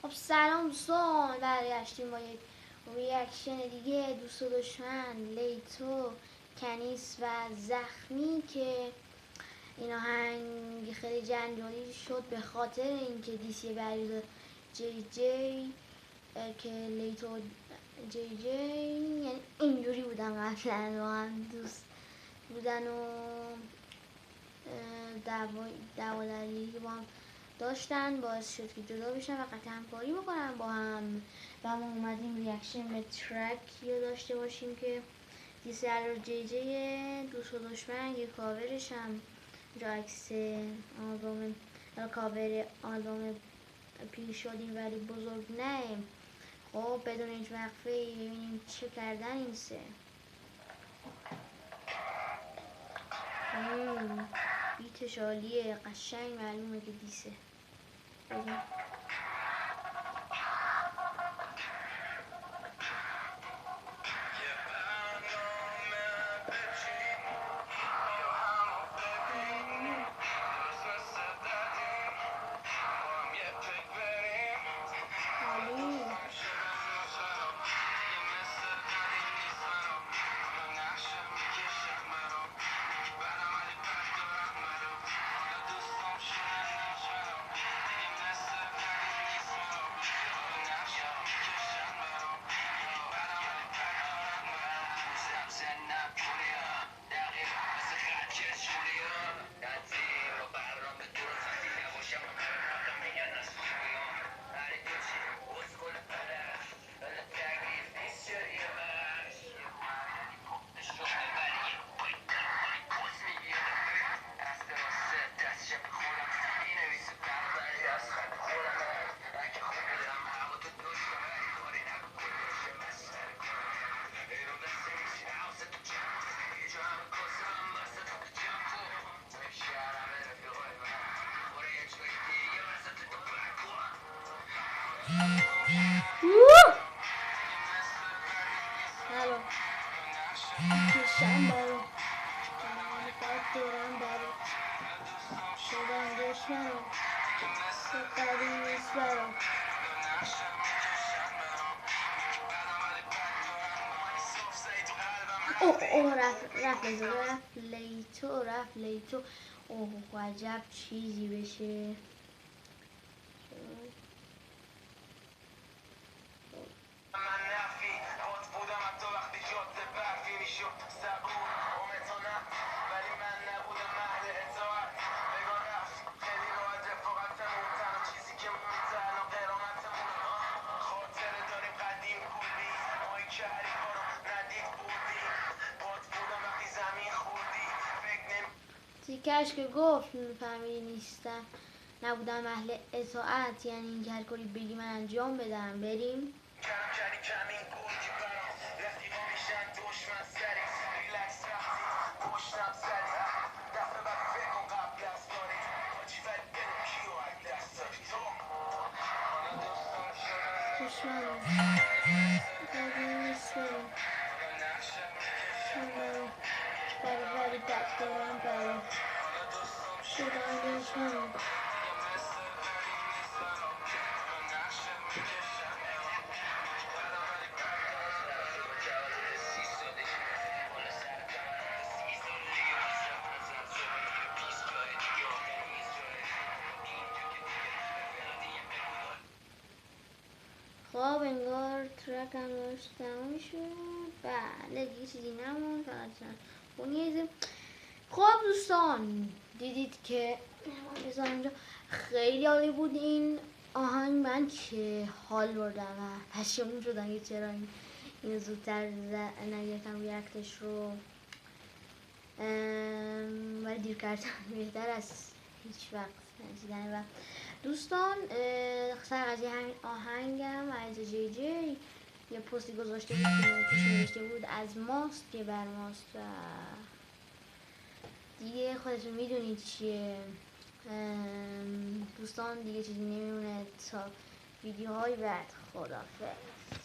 خب سلام دوستان، برگشتیم با یک ریاکشن دیگه. دوست و دشمن، لیتو، کنیس و زخمی که این آهنگ خیلی جنجالی شد به خاطر اینکه دیسی بریز جی جی که لیتو جی جی یعنی اینجوری بودن قبلا با هم دوست بودن و دعوا دلیلی با هم داشتن، باعث شد که جدا بشن و قطع همکاری بکنن با هم و ما اومدیم ریاکشن به ترکی رو داشته باشیم که دیسر جی جی دوست و دشمن یه کاورش هم جا عکس آلبوم کاور آلبوم پیر شدیم ولی بزرگ نیم. خب بدون هیچ وقفه ببینیم چه کردن این سه. بیتش عالیه، قشنگ معلومه که دیسه. بریم. Halo. Düşen barı. Baktıran barı. Şuradan düşman o. Sokağın ismer o. رفت لیتو. اوه عجب چیزی بشه. تیکش که گفت فهمیدی نیستم، نبودم اهل اطاعت، یعنی اینکه هر کاری بگی من انجام بدم. بریم. خب انگار ترک هم داشت تمام شد. بله دیگه چیزی نمون فقط. خب دوستان دیدید که اینجا خیلی عالی بود این آهنگ. من که حال بردم و پشیمون شدم که چرا این زودتر نگرفتم ریاکتش رو، ولی دیر کردم بهتر از هیچ وقت نشیدن. و دوستان سر از همین آهنگم از جی جی یه پستی گذاشته بود که توش نوشته بود از ماست که بر ماست و دیگه خودتون میدونید چیه. دوستان دیگه چیزی نمیمونه تا ویدیوهای بعد. خدافظ.